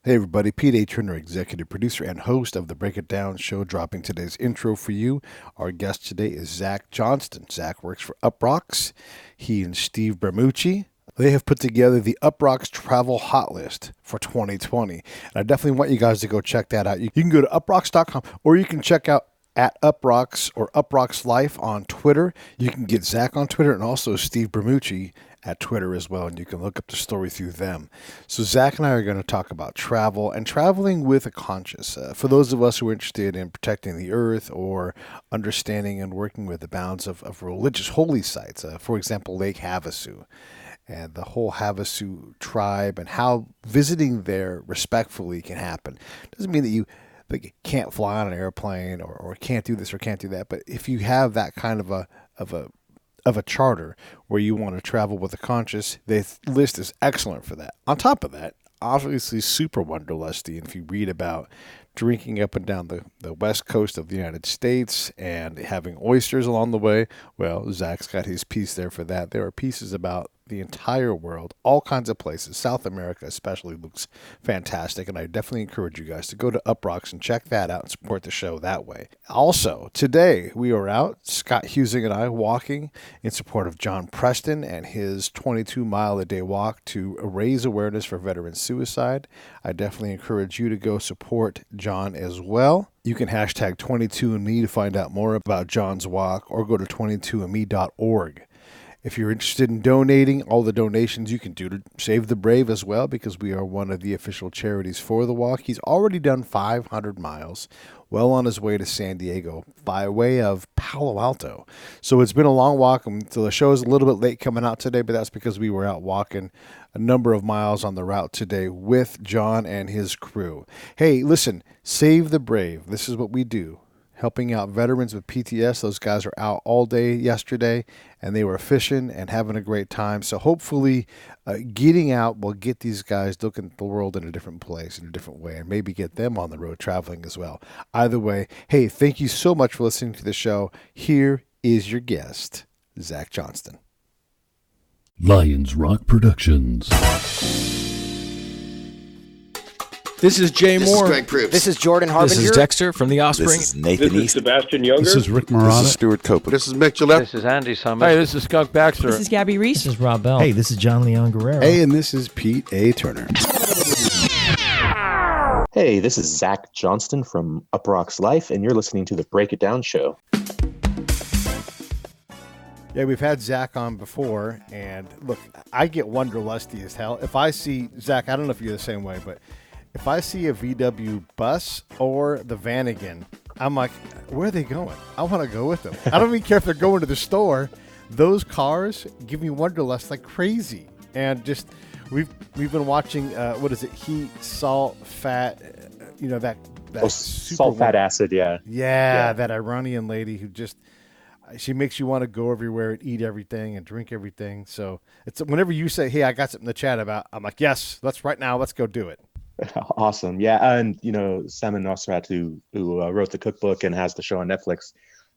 Hey everybody, Pete A. Turner, executive producer and host of the Break It Down show, dropping today's intro for you. Our guest today is Zach Johnston. Zach works for Uproxx. He and Steve Bermucci, they have put together the Uproxx Travel Hot List for 2020. And I definitely want you guys to go check that out. You can go to uproxx.com or you can check out at Uproxx or Uproxx Life on Twitter. You can get Zach on Twitter and also Steve Bermucci at Twitter as well, and you can look up the story through them. So Zach and I are going to talk about travel and traveling with a conscience. For those of us who are interested in protecting the earth or understanding and working with the bounds of religious holy sites, for example, Lake Havasu and the whole Havasu tribe and how visiting there respectfully can happen. Doesn't mean that you can't fly on an airplane or can't do this or can't do that, but if you have that kind of a charter where you want to travel with a conscience, this list is excellent for that. On top of that, obviously super wanderlusty. And if you read about drinking up and down the west coast of the United States and having oysters along the way, well, Zach's got his piece there for that. There are pieces about the entire world, all kinds of places. South America especially looks fantastic, and I definitely encourage you guys to go to Uproxx and check that out and support the show that way. Also, today we are out, Scott Husing and I, walking in support of John Preston and his 22-mile-a-day walk to raise awareness for veteran suicide. I definitely encourage you to go support John as well. You can hashtag 22andMe to find out more about John's walk or go to 22andme.org. If you're interested in donating, all the donations you can do to Save the Brave as well, because we are one of the official charities for the walk. He's already done 500 miles, well on his way to San Diego by way of Palo Alto. So it's been a long walk, and so the show is a little bit late coming out today, but that's because we were out walking a number of miles on the route today with John and his crew. Hey, listen, Save the Brave. This is what we do. Helping out veterans with PTS. Those guys are out all day yesterday, and they were fishing and having a great time. So hopefully getting out will get these guys looking at the world in a different place, in a different way, and maybe get them on the road traveling as well. Either way, hey, thank you so much for listening to the show. Here is your guest, Zach Johnston. Lions Rock Productions. This is Jay This Moore. is Greg Proops. This is Jordan Harbinger. This is Dexter from The Offspring. This is Nathan This is East. Sebastian Younger. This is Rick This Marotta. is Stuart Copeland. This is Mick Gillette. This is Andy Summers. Hi, this is Skunk Baxter. This is Gabby Reese. This is Rob Bell. Hey, this is John Leon Guerrero. Hey, and this is Pete A. Turner. Hey, this is Zach Johnston from Uproxx Life, and you're listening to the Break It Down show. Yeah, we've had Zach on before, and look, I get wanderlusty as hell. If I see, Zach, I don't know if you're the same way, but if I see a VW bus or the Vanagon, I'm like, where are they going? I want to go with them. I don't even care if they're going to the store. Those cars give me wanderlust like crazy. And just, we've been watching, what is it, heat, salt, fat, that Salt, fat, acid, yeah. Yeah, that Iranian lady who just, she makes you want to go everywhere and eat everything and drink everything. So it's whenever you say, hey, I got something to chat about, I'm like, yes, let's go do it. Awesome. Yeah. And, Salman Nosrat, who wrote the cookbook and has the show on Netflix,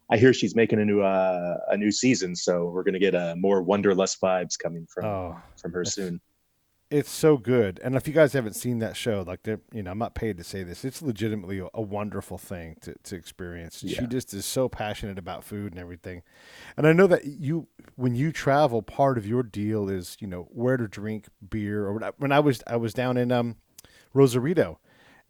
I hear she's making a new season. So we're going to get more Wanderlust vibes coming from her soon. It's so good. And if you guys haven't seen that show, I'm not paid to say this. It's legitimately a wonderful thing to experience. Yeah. She just is so passionate about food and everything. And I know that when you travel, part of your deal is, where to drink beer or whatever. When I was down in, Rosarito,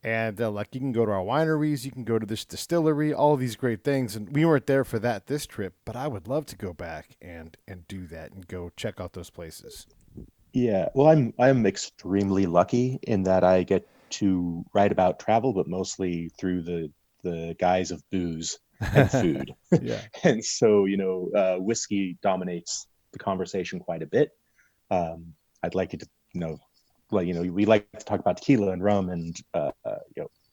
and you can go to our wineries, you can go to this distillery, all these great things. And we weren't there for this trip, but I would love to go back and do that and go check out those places. Yeah, well, I'm extremely lucky in that I get to write about travel, but mostly through the guise of booze and food. Yeah, and so whiskey dominates the conversation quite a bit. I'd like you to we like to talk about tequila and rum and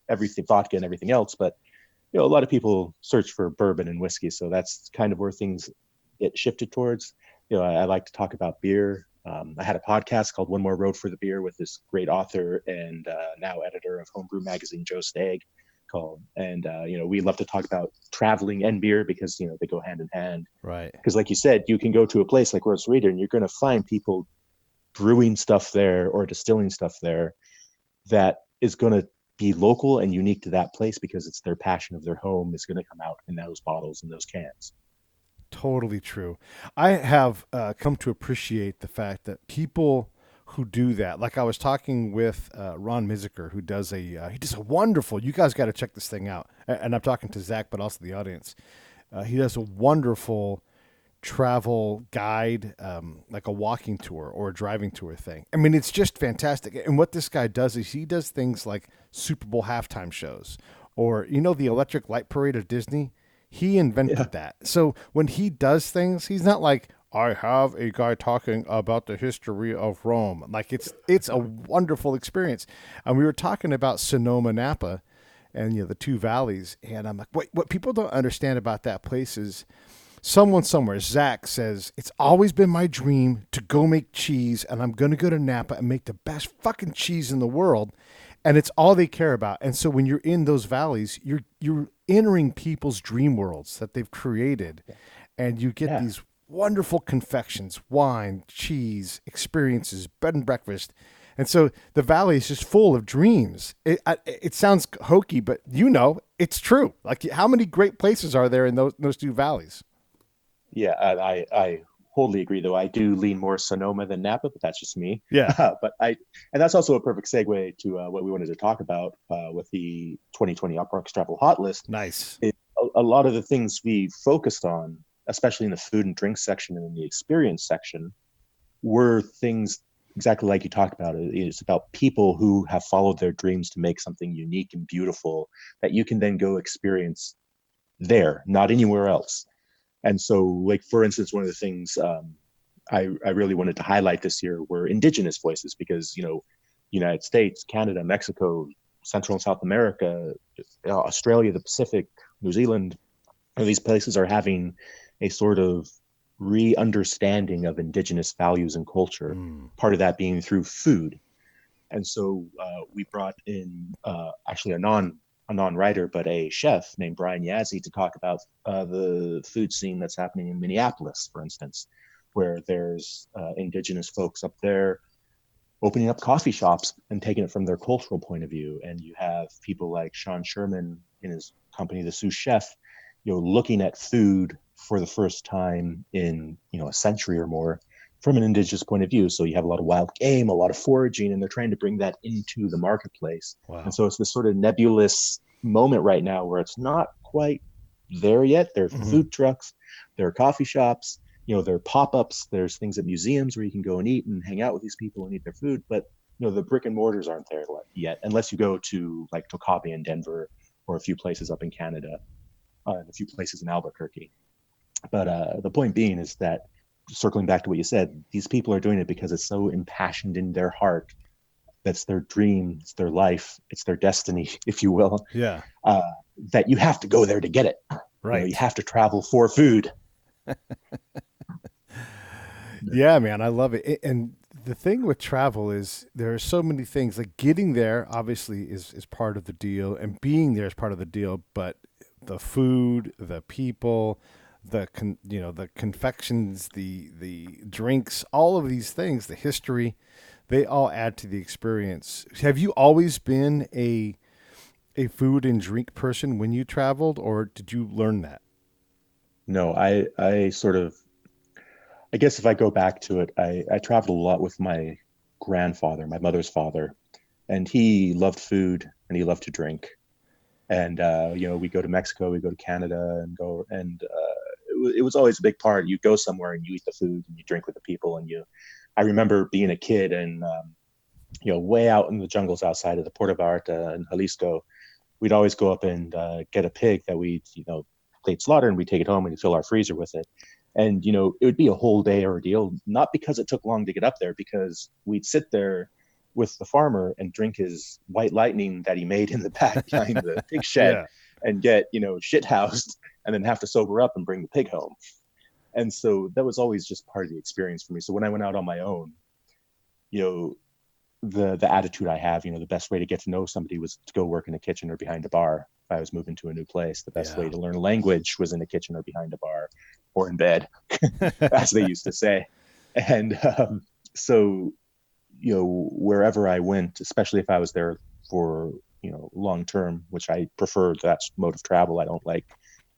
everything, vodka and everything else, but a lot of people search for bourbon and whiskey, so that's kind of where things get shifted towards. I like to talk about beer. I had a podcast called One More Road for the Beer with this great author and now editor of Homebrew Magazine, Joe Stagg, we love to talk about traveling and beer because they go hand in hand. Right. Because like you said, you can go to a place like Rosarito and you're going to find people brewing stuff there or distilling stuff there that is going to be local and unique to that place because it's their passion of their home is going to come out in those bottles and those cans. Totally true. I have come to appreciate the fact that people who do that, like I was talking with Ron Miziker, who does he does a wonderful. You guys got to check this thing out. And I'm talking to Zach, but also the audience. He does a wonderful travel guide, like a walking tour or a driving tour thing. I mean, it's just fantastic. And what this guy does is he does things like Super Bowl halftime shows, or the Electric Light Parade of Disney. He invented that. So when he does things, he's not like, I have a guy talking about the history of Rome. Like it's a wonderful experience. And we were talking about Sonoma, Napa, and the two valleys. And I'm like, what people don't understand about that place is someone somewhere, Zach, says, it's always been my dream to go make cheese, and I'm going to go to Napa and make the best fucking cheese in the world. And it's all they care about. And so when you're in those valleys, you're entering people's dream worlds that they've created. And you get these wonderful confections, wine, cheese, experiences, bed and breakfast. And so the valley is just full of dreams. It sounds hokey, but it's true. Like, how many great places are there in those two valleys? Yeah, I wholly agree, though. I do lean more Sonoma than Napa, but that's just me. Yeah. And that's also a perfect segue to what we wanted to talk about with the 2020 Uproxx Travel Hot List. Nice. A lot of the things we focused on, especially in the food and drink section and in the experience section, were things exactly like you talked about. It's about people who have followed their dreams to make something unique and beautiful that you can then go experience there, not anywhere else. And so, like, for instance, one of the things I really wanted to highlight this year were indigenous voices, because, United States, Canada, Mexico, Central and South America, Australia, the Pacific, New Zealand, these places are having a sort of re-understanding of indigenous values and culture, part of that being through food. And so we brought in actually a non-writer, but a chef named Brian Yazzie to talk about the food scene that's happening in Minneapolis, for instance, where there's indigenous folks up there opening up coffee shops and taking it from their cultural point of view. And you have people like Sean Sherman in his company, The Sous Chef, looking at food for the first time in, a century or more from an indigenous point of view. So you have a lot of wild game, a lot of foraging, and they're trying to bring that into the marketplace. Wow. And so it's this sort of nebulous moment right now where it's not quite there yet. There are food trucks, there are coffee shops, there are pop-ups, there's things at museums where you can go and eat and hang out with these people and eat their food. But, the brick and mortars aren't there yet, unless you go to like Tokabe in Denver or a few places up in Canada, and a few places in Albuquerque. But the point being is that, circling back to what you said, these people are doing it because it's so impassioned in their heart. That's their dream, it's their life, it's their destiny, if you will. Yeah. That you have to go there to get it. Right. You have to travel for food. Yeah, man, I love it. And the thing with travel is there are so many things. Like, getting there obviously is part of the deal, and being there is part of the deal. But the food, the people, the confections, the drinks, all of these things, the history, they all add to the experience. Have you always been a food and drink person when you traveled, or did you learn that? No, I guess if I go back to it, I traveled a lot with my grandfather, my mother's father, and he loved food and he loved to drink. And, we go to Mexico, we go to Canada it was always a big part. You go somewhere and you eat the food and you drink with the people. I remember being a kid and, way out in the jungles outside of the Puerto Vallarta in Jalisco, we'd always go up and get a pig that they'd slaughter, and we'd take it home and we'd fill our freezer with it. And, it would be a whole day ordeal, not because it took long to get up there, because we'd sit there with the farmer and drink his white lightning that he made in the back behind the pig shed and get, shit housed, and then have to sober up and bring the pig home. And so that was always just part of the experience for me. So when I went out on my own, the attitude I have, the best way to get to know somebody was to go work in a kitchen or behind a bar. If I was moving to a new place, the best way to learn a language was in a kitchen or behind a bar or in bed, as they used to say. And so, wherever I went, especially if I was there for, long term, which I prefer that mode of travel. I don't like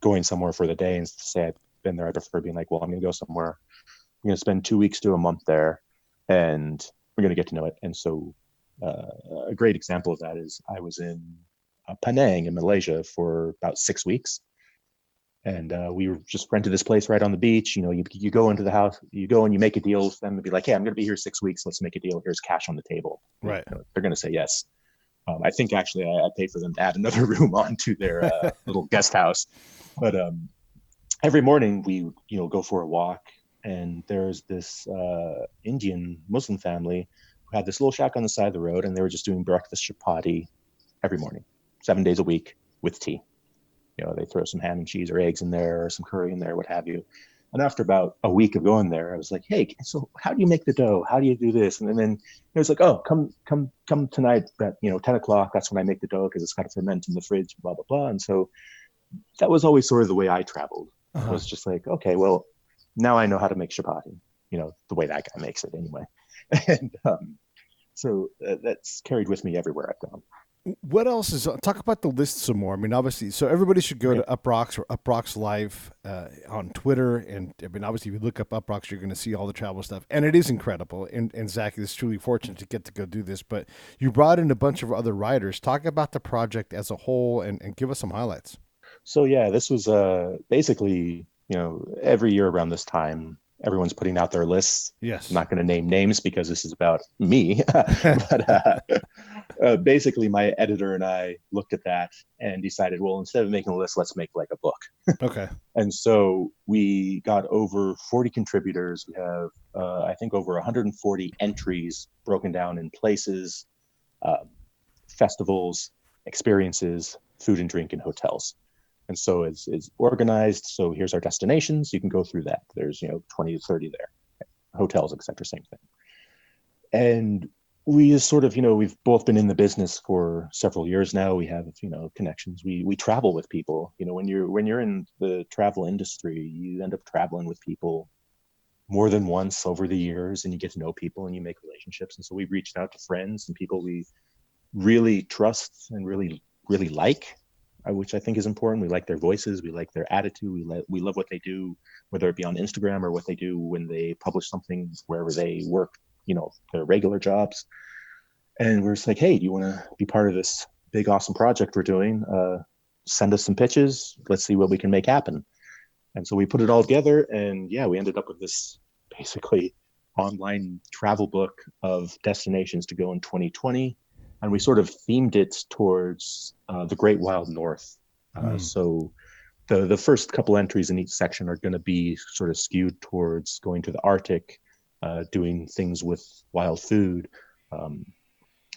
going somewhere for the day and say I've been there. I prefer being like, well, I'm going to go somewhere. I'm going to spend 2 weeks to a month there, and we're going to get to know it. And so a great example of that is I was in Penang in Malaysia for about 6 weeks. And we were just rented this place right on the beach. You go into the house, you go and you make a deal with them and be like, hey, I'm going to be here 6 weeks. Let's make a deal. Here's cash on the table. Right. They're going to say yes. I think actually I paid for them to add another room onto their little guest house. But every morning we, go for a walk, and there's this Indian Muslim family who had this little shack on the side of the road, and they were just doing breakfast chapati every morning, 7 days a week with tea. They throw some ham and cheese or eggs in there or some curry in there, what have you. And after about a week of going there, I was like, hey, so how do you make the dough? How do you do this? And then it was like, oh, come tonight at 10 o'clock. That's when I make the dough because it's got to ferment in the fridge, blah, blah, blah. And so that was always sort of the way I traveled. It was just like, okay, well, now I know how to make chapati, the way that guy makes it anyway. And so that's carried with me everywhere I've gone. What else is, talk about the list some more. I mean, obviously, so everybody should go to Uproxx or Uproxx Live on Twitter. And I mean, obviously, if you look up Uproxx, you're going to see all the travel stuff. And it is incredible. And Zach is truly fortunate to get to go do this. But you brought in a bunch of other writers. Talk about the project as a whole and give us some highlights. So, yeah, this was basically, every year around this time, everyone's putting out their lists. Yes. I'm not going to name names because this is about me. But basically, my editor and I looked at that and decided, well, instead of making a list, let's make like a book. Okay. And so we got over 40 contributors. We have, I think, over 140 entries broken down in places, festivals, experiences, food and drink, and hotels. And so it's organized. So here's our destinations. You can go through that. There's 20 to 30 there, hotels, etc. Same thing. And we just sort of we've both been in the business for several years now. We have connections. We travel with people. When you're in the travel industry, you end up traveling with people more than once over the years, and you get to know people and you make relationships. And so we've reached out to friends and people we really trust and really like, which I think is important. We like their voices. We like their attitude. We love what they do, whether it be on Instagram or what they do when they publish something wherever they work, their regular jobs. And we're just like, hey, do you want to be part of this big, awesome project we're doing? Send us some pitches. Let's see what we can make happen. And so we put it all together, and we ended up with this basically online travel book of destinations to go in 2020. And we sort of themed it towards the Great Wild North. So the first couple entries in each section are going to be sort of skewed towards going to the Arctic, doing things with wild food,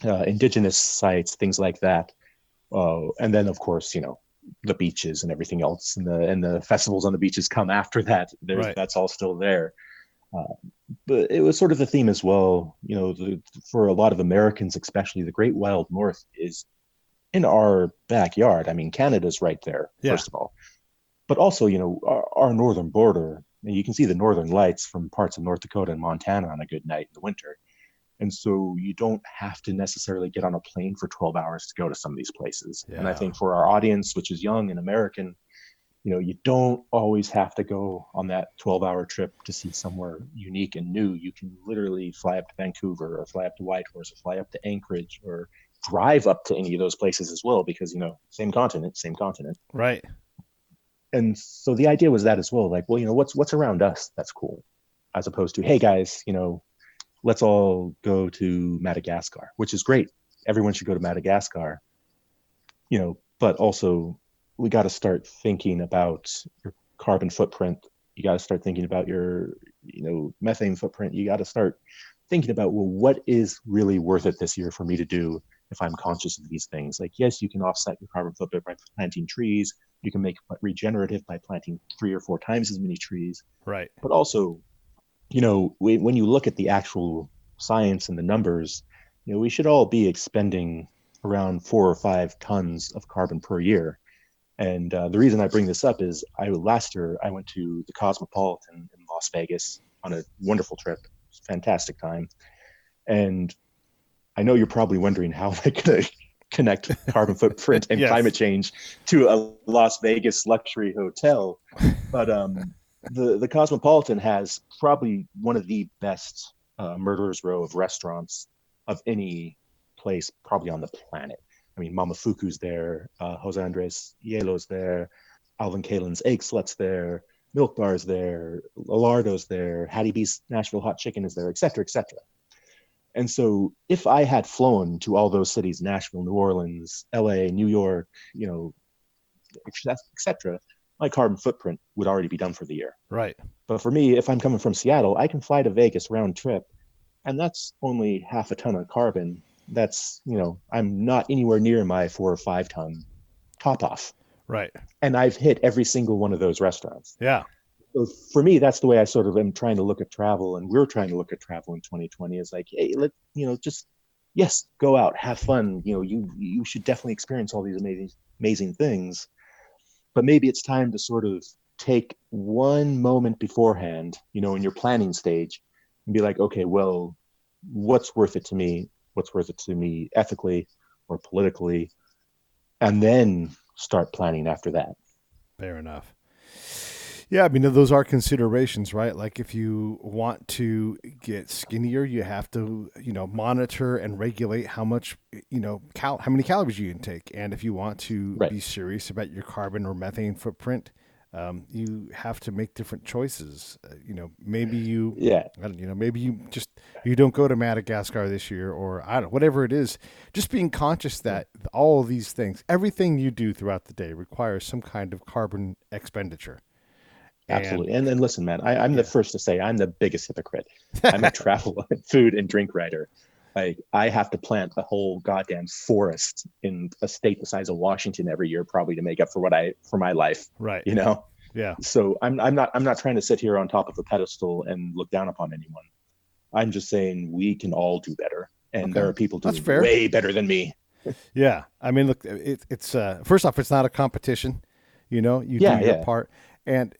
indigenous sites, things like that. And then, of course, the beaches and everything else, and the festivals on the beaches come after that. Right. That's all still there. But it was sort of the theme as well, for a lot of Americans, especially, the Great Wild North is in our backyard. I mean, Canada's right there, first of all. But also, our northern border, and you can see the northern lights from parts of North Dakota and Montana on a good night in the winter. And so you don't have to necessarily get on a plane for 12 hours to go to some of these places. Yeah. And I think for our audience, which is young and American, you don't always have to go on that 12-hour trip to see somewhere unique and new. You can literally fly up to Vancouver or fly up to Whitehorse or fly up to Anchorage or drive up to any of those places as well, because, same continent. Right. And so the idea was that as well, like, well, what's around us that's cool, as opposed to, hey guys, let's all go to Madagascar, which is great. Everyone should go to Madagascar, but also we got to start thinking about your carbon footprint. You got to start thinking about your, methane footprint. You got to start thinking about, well, what is really worth it this year for me to do if I'm conscious of these things? Like, yes, you can offset your carbon footprint by planting trees. You can make it regenerative by planting 3 or 4 times as many trees. Right. But also, when you look at the actual science and the numbers, we should all be expending around 4 or 5 tons of carbon per year. And the reason I bring this up is last year I went to the Cosmopolitan in Las Vegas on a wonderful trip. It was a fantastic time. And I know you're probably wondering, how am I going to connect carbon footprint and Yes. climate change to a Las Vegas luxury hotel. But the Cosmopolitan has probably one of the best murderer's row of restaurants of any place probably on the planet. I mean, Mamafuku's there, Jose Andres Hielo's there, Alvin Kalin's Egg Slut's there, Milk Bar's there, Lardo's there, Hattie B's Nashville Hot Chicken is there, et cetera, et cetera. And so if I had flown to all those cities, Nashville, New Orleans, LA, New York, et cetera, my carbon footprint would already be done for the year. Right. But for me, if I'm coming from Seattle, I can fly to Vegas round trip, and that's only half a ton of carbon. That's, I'm not anywhere near my 4 or 5 ton top off. Right. And I've hit every single one of those restaurants. Yeah. So for me, that's the way I sort of am trying to look at travel, and we're trying to look at travel in 2020 is like, hey, yes, go out, have fun. You should definitely experience all these amazing things, but maybe it's time to sort of take one moment beforehand, in your planning stage, and be like, okay, well, what's worth it to me? What's worth it to me ethically or politically? And then start planning after that. Fair enough. Yeah, I mean, those are considerations, right? Like if you want to get skinnier, you have to, monitor and regulate how much, how many calories you intake. And if you want to be serious about your carbon or methane footprint, you have to make different choices. Maybe you, maybe you don't go to Madagascar this year, or I don't know, whatever it is. Just being conscious that all of these things, everything you do throughout the day requires some kind of carbon expenditure. Absolutely. And then listen, man, I'm the first to say I'm the biggest hypocrite. I'm a travel, food, and drink writer. I have to plant a whole goddamn forest in a state the size of Washington every year, probably to make up for my life. Right. Yeah. So I'm not trying to sit here on top of a pedestal and look down upon anyone. I'm just saying we can all do better, and there are people doing way better than me. Yeah. I mean, look, it's first off, it's not a competition. You do your part, and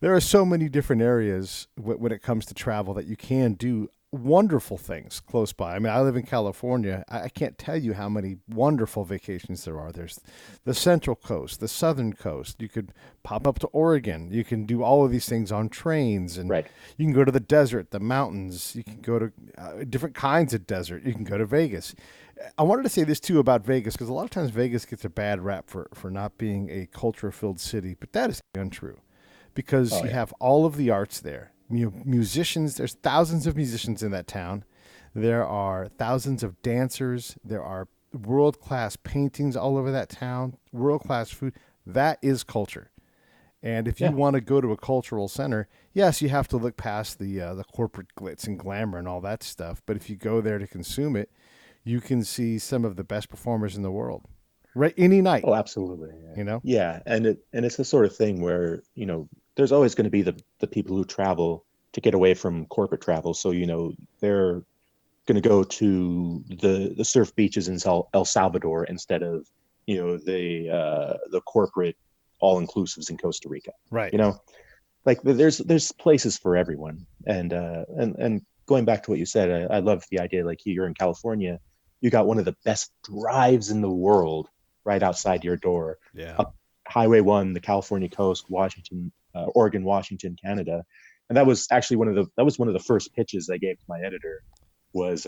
there are so many different areas when it comes to travel that you can do wonderful things close by. I mean, I live in California. I can't tell you how many wonderful vacations there are. There's the Central Coast, the Southern Coast. You could pop up to Oregon. You can do all of these things on trains, and you can go to the desert, the mountains. You can go to different kinds of desert. You can go to Vegas. I wanted to say this too about Vegas, because a lot of times Vegas gets a bad rap for not being a culture-filled city, but that is untrue. Because you have all of the arts there. Musicians, there's thousands of musicians in that town. There are thousands of dancers. There are world-class paintings all over that town, world-class food. That is culture. And if you want to go to a cultural center, yes, you have to look past the corporate glitz and glamour and all that stuff. But if you go there to consume it, you can see some of the best performers in the world. Right, any night. Oh, absolutely. Yeah, and it's the sort of thing where there's always going to be the people who travel to get away from corporate travel. So they're going to go to the surf beaches in El Salvador instead of the corporate all inclusives in Costa Rica. Right. Like there's places for everyone. And going back to what you said, I love the idea. Like you're in California, you got one of the best drives in the world right outside your door. Yeah. Up Highway 1, the California coast, Washington, Oregon, Washington, Canada. And that was actually one of the first pitches I gave to my editor was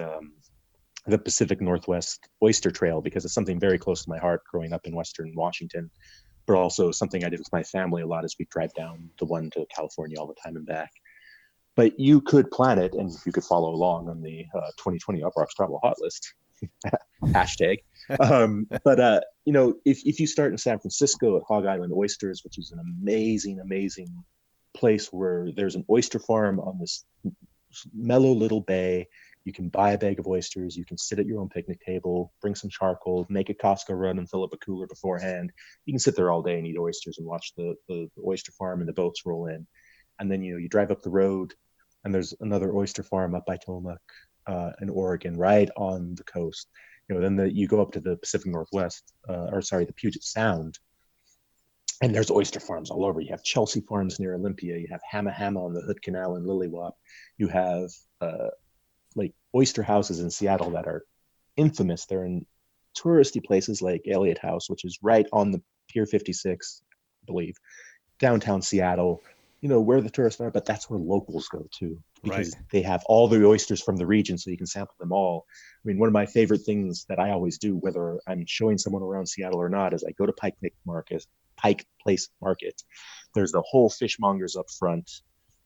the Pacific Northwest Oyster Trail, because it's something very close to my heart growing up in Western Washington, but also something I did with my family a lot as we drive down the one to California all the time and back. But you could plan it, and you could follow along on the 2020 Uproxx Travel Hot List. Hashtag. But if you start in San Francisco at Hog Island Oysters, which is an amazing place where there's an oyster farm on this mellow little bay. You can buy a bag of oysters. You can sit at your own picnic table, bring some charcoal, make a Costco run and fill up a cooler beforehand. You can sit there all day and eat oysters and watch the oyster farm and the boats roll in. And then, you drive up the road and there's another oyster farm up by Tillamook in Oregon, right on the coast. Then you go up to the Pacific Northwest, the Puget Sound, and there's oyster farms all over. You have Chelsea Farms near Olympia. You have Hamma Hamma on the Hood Canal in Lilywop. You have oyster houses in Seattle that are infamous. They're in touristy places like Elliott House, which is right on the Pier 56, I believe, downtown Seattle, where the tourists are, but that's where locals go to because they have all the oysters from the region, so you can sample them all. I mean, one of my favorite things that I always do, whether I'm showing someone around Seattle or not, is I go to Pike Place Market. There's the whole fishmongers up front,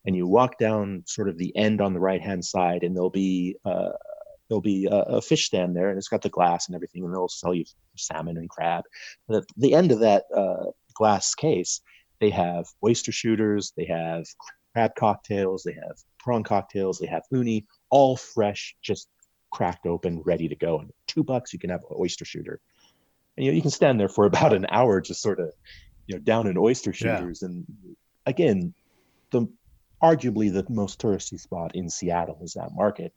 and you walk down sort of the end on the right-hand side, and there'll be a fish stand there, and it's got the glass and everything, and they'll sell you salmon and crab. But at the end of that glass case, they have oyster shooters, they have crab cocktails, they have prawn cocktails, they have uni, all fresh, just cracked open, ready to go. And $2, you can have an oyster shooter. And you can stand there for about an hour, just sort of down in oyster shooters. Yeah. And again, arguably the most touristy spot in Seattle is that market.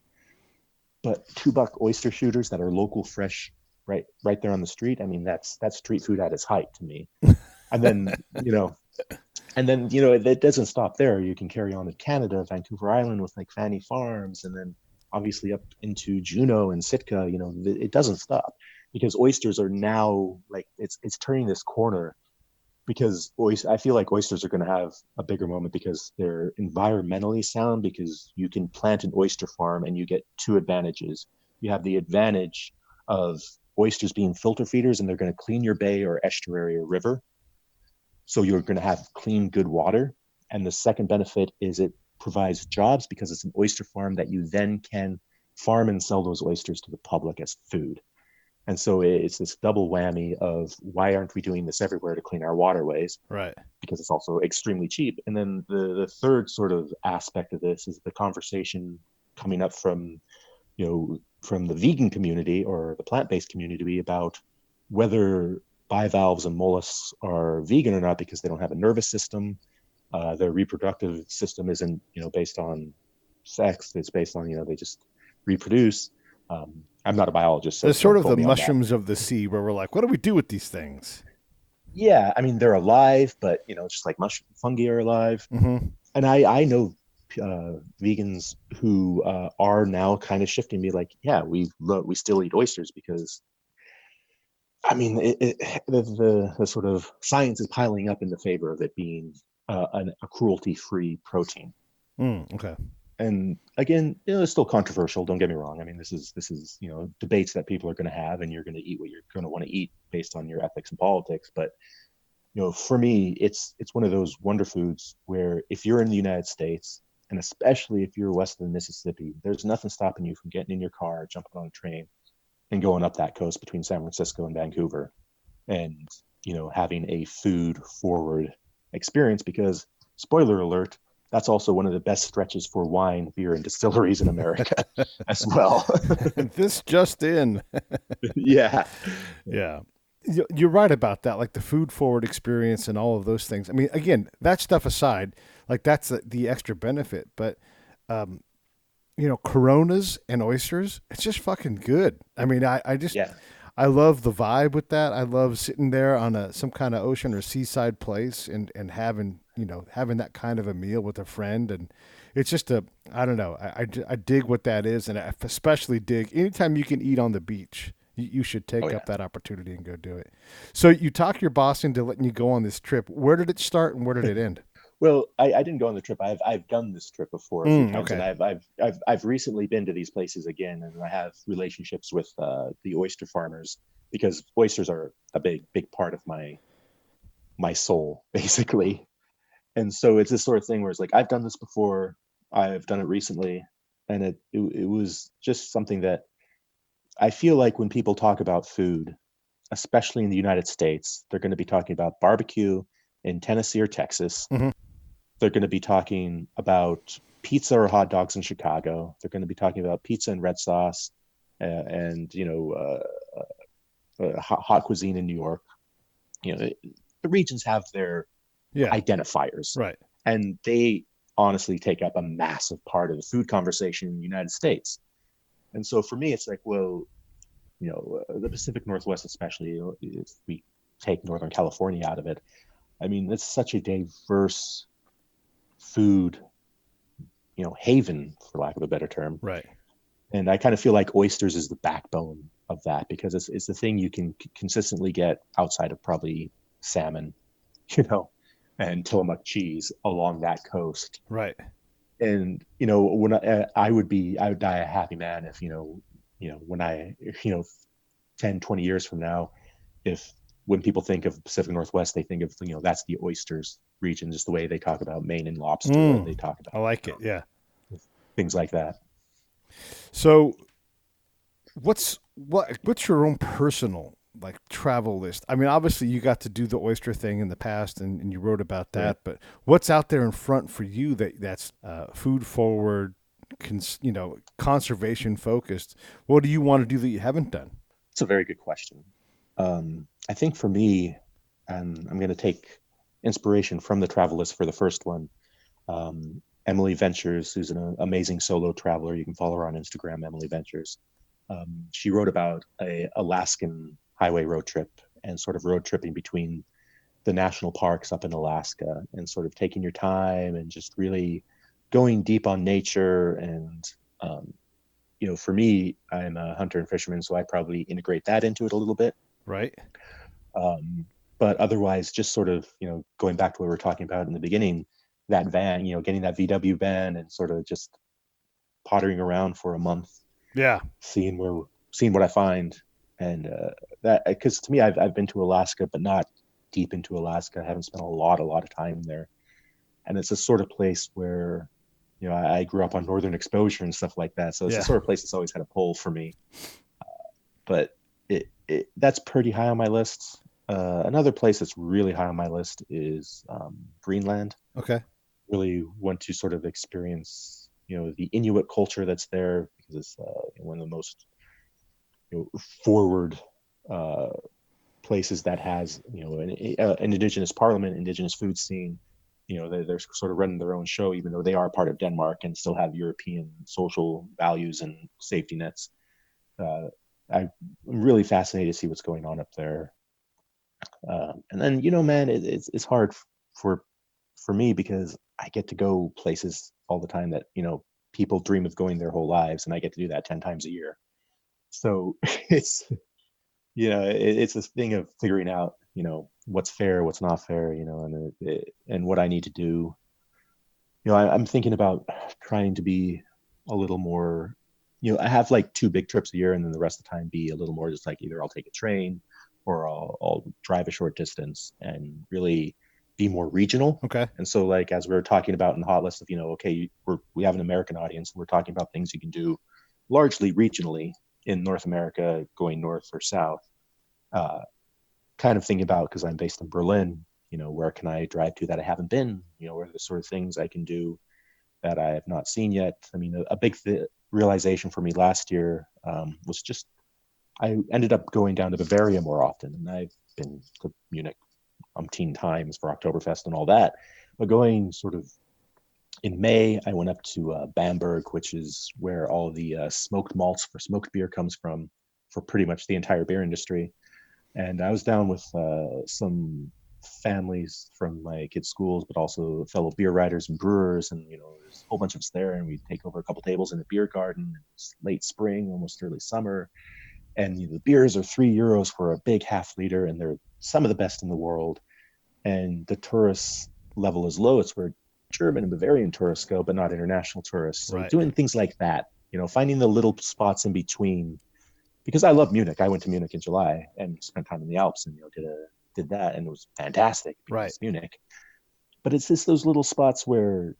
But $2 oyster shooters that are local, fresh, right there on the street. I mean, that's street food at its height to me. And then it doesn't stop there. You can carry on to Canada, Vancouver Island with like Fanny Farms, and then obviously up into Juneau and Sitka. It doesn't stop because oysters are now like it's turning this corner. Because I feel like oysters are going to have a bigger moment because they're environmentally sound, because you can plant an oyster farm and you get two advantages. You have the advantage of oysters being filter feeders, and they're going to clean your bay or estuary or river. So you're going to have clean, good water. And the second benefit is it provides jobs because it's an oyster farm that you then can farm and sell those oysters to the public as food. And so it's this double whammy of why aren't we doing this everywhere to clean our waterways? Right. Because it's also extremely cheap. And then the third sort of aspect of this is the conversation coming up from the vegan community or the plant-based community about whether bivalves and mollusks are vegan or not because they don't have a nervous system. Their reproductive system isn't, based on sex. It's based on, they just reproduce. I'm not a biologist. So there's sort of the mushrooms of the sea where we're like, what do we do with these things? Yeah, I mean, they're alive, but, just like fungi are alive. Mm-hmm. And I know vegans who are now kind of shifting me like, yeah, we still eat oysters because, I mean, the sort of science is piling up in the favor of it being a cruelty-free protein. Okay. And again, it's still controversial. Don't get me wrong. I mean, this is debates that people are going to have, and you're going to eat what you're going to want to eat based on your ethics and politics. But for me, it's one of those wonder foods where if you're in the United States, and especially if you're west of the Mississippi, there's nothing stopping you from getting in your car, jumping on a train, and going up that coast between San Francisco and Vancouver, and having a food forward experience. Because spoiler alert, that's also one of the best stretches for wine, beer, and distilleries in America as well. This just in. Yeah. Yeah. You're right about that, like the food forward experience and all of those things. I mean, again, that stuff aside, like that's the extra benefit. But, Coronas and oysters, it's just fucking good. I mean, I love the vibe with that. I love sitting there on some kind of ocean or seaside place and having that kind of a meal with a friend. And it's just I don't know. I dig what that is. And I especially dig anytime you can eat on the beach, you should take up that opportunity and go do it. So you talk your boss into letting you go on this trip. Where did it start and where did it end? Well, I didn't go on the trip. I've done this trip before a few times, and I've recently been to these places again, and I have relationships with the oyster farmers because oysters are a big part of my soul, basically. And so it's this sort of thing where it's like I've done this before, I've done it recently, and it was just something that I feel like when people talk about food, especially in the United States, they're going to be talking about barbecue in Tennessee or Texas. Mm-hmm. They're going to be talking about pizza or hot dogs in Chicago. They're going to be talking about pizza and red sauce and hot cuisine in New York. The regions have their identifiers. Right. And they honestly take up a massive part of the food conversation in the United States. And so for me, it's like, well, the Pacific Northwest, especially if we take Northern California out of it, I mean, it's such a diverse food, haven, for lack of a better term. Right. And I kind of feel like oysters is the backbone of that, because it's the thing you can consistently get outside of probably salmon, you know, and Tillamook cheese along that coast. Right. And when I would die a happy man if when I 10, 20 years from now, if when people think of Pacific Northwest, they think of that's the oysters region, just the way they talk about Maine and lobster, or they talk I about like it. Yeah. things like that. So what's your own personal like travel list? I mean, obviously you got to do the oyster thing in the past and you wrote about that, Right. but what's out there in front for you that's food forward, conservation focused? What do you want to do that you haven't done? It's a very good question. I think for me, and I'm going to take inspiration from the travel list for the first one. Emily Ventures, who's an amazing solo traveler. You can follow her on Instagram, Emily Ventures. She wrote about a Alaskan highway road trip and sort of road tripping between the national parks up in Alaska and sort of taking your time and just really going deep on nature. And, for me, I'm a hunter and fisherman, so I probably integrate that into it a little bit. Right. But otherwise, just sort of, going back to what we were talking about in the beginning, that van, getting that VW van and sort of just pottering around for a month. Yeah. Seeing what I find. And that, because to me, I've been to Alaska, but not deep into Alaska. I haven't spent a lot of time there. And it's a sort of place where, I grew up on northern exposure and stuff like that. So it's the sort of place that's always had a pull for me. But that's pretty high on my list. Another place that's really high on my list is Greenland. Okay. Really want to sort of experience, the Inuit culture that's there, because it's one of the most forward places that has an indigenous parliament, indigenous food scene. They're sort of running their own show, even though they are part of Denmark and still have European social values and safety nets. I'm really fascinated to see what's going on up there. And then man, it's hard for me, because I get to go places all the time that people dream of going their whole lives, and I get to do that 10 times a year. So it's it's this thing of figuring out what's fair, what's not fair, and what I need to do. I'm thinking about trying to be a little more, I have like 2 big trips a year, and then the rest of the time be a little more just like either I'll take a train or I'll drive a short distance and really be more regional. Okay. And so, like, as we were talking about in the hot list of, okay, we have an American audience, we're talking about things you can do largely regionally in North America, going north or south. Kind of thinking about, because I'm based in Berlin, where can I drive to that I haven't been? What are the sort of things I can do that I have not seen yet? I mean, a big realization for me last year was just, I ended up going down to Bavaria more often, and I've been to Munich umpteen times for Oktoberfest and all that. But going sort of in May, I went up to Bamberg, which is where all the smoked malts for smoked beer comes from for pretty much the entire beer industry. And I was down with some families from my kids' schools, but also fellow beer writers and brewers. And, there's a whole bunch of us there, and we'd take over a couple tables in a beer garden. It's late spring, almost early summer. And the beers are €3 for a big half liter, and they're some of the best in the world. And the tourist level is low. It's where German and Bavarian tourists go, but not international tourists. So Right. doing things like that, finding the little spots in between, because I love Munich. I went to Munich in July and spent time in the Alps, and did that, and it was fantastic. Right. It's Munich. But it's just those little spots where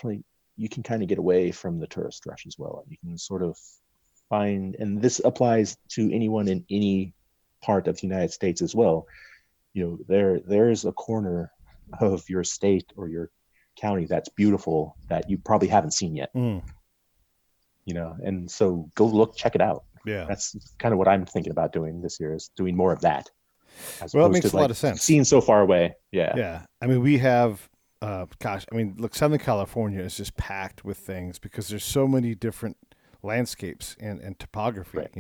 like you can kind of get away from the tourist rush as well. You can sort of find, and this applies to anyone in any part of the United States as well. There's a corner of your state or your county that's beautiful that you probably haven't seen yet. And so go look, check it out. Yeah. That's kind of what I'm thinking about doing this year, is doing more of that. Well, it makes a lot of sense. Seeing so far away. Yeah. Yeah. I mean, we have, look, Southern California is just packed with things because there's so many different landscapes and topography. Right.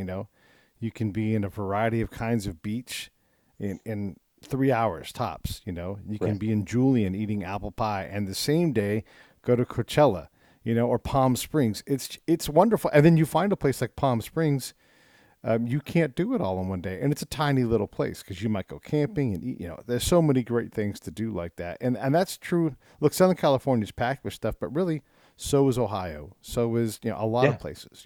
You can be in a variety of kinds of beach in 3 hours tops. You can Right. be in Julian eating apple pie, and the same day go to Coachella, or Palm Springs. It's wonderful. And then you find a place like Palm Springs, You can't do it all in one day, and it's a tiny little place because you might go camping and eat. There's so many great things to do like that, and that's true. Look, Southern California is packed with stuff, but really, so is Ohio. So is a lot of Yeah. places.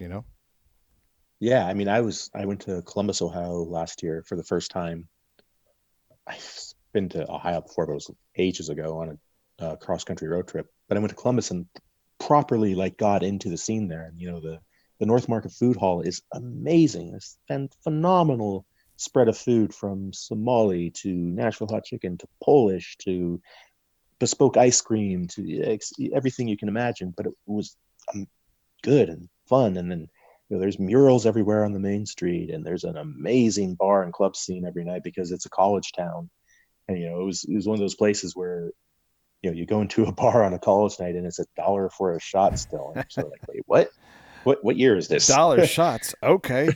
Yeah. I mean, I went to Columbus, Ohio last year for the first time. I've been to Ohio before, but it was ages ago on a cross country road trip. But I went to Columbus and properly like got into the scene there. And the North Market Food Hall is amazing. It's phenomenal spread of food from Somali to Nashville hot chicken to Polish to bespoke ice cream to everything you can imagine. But it was good and fun. And then there's murals everywhere on the main street, and there's an amazing bar and club scene every night because it's a college town. And it was one of those places where you go into a bar on a college night and it's $1 for a shot still, and you're sort of like, wait, what year is this? Dollar shots, okay.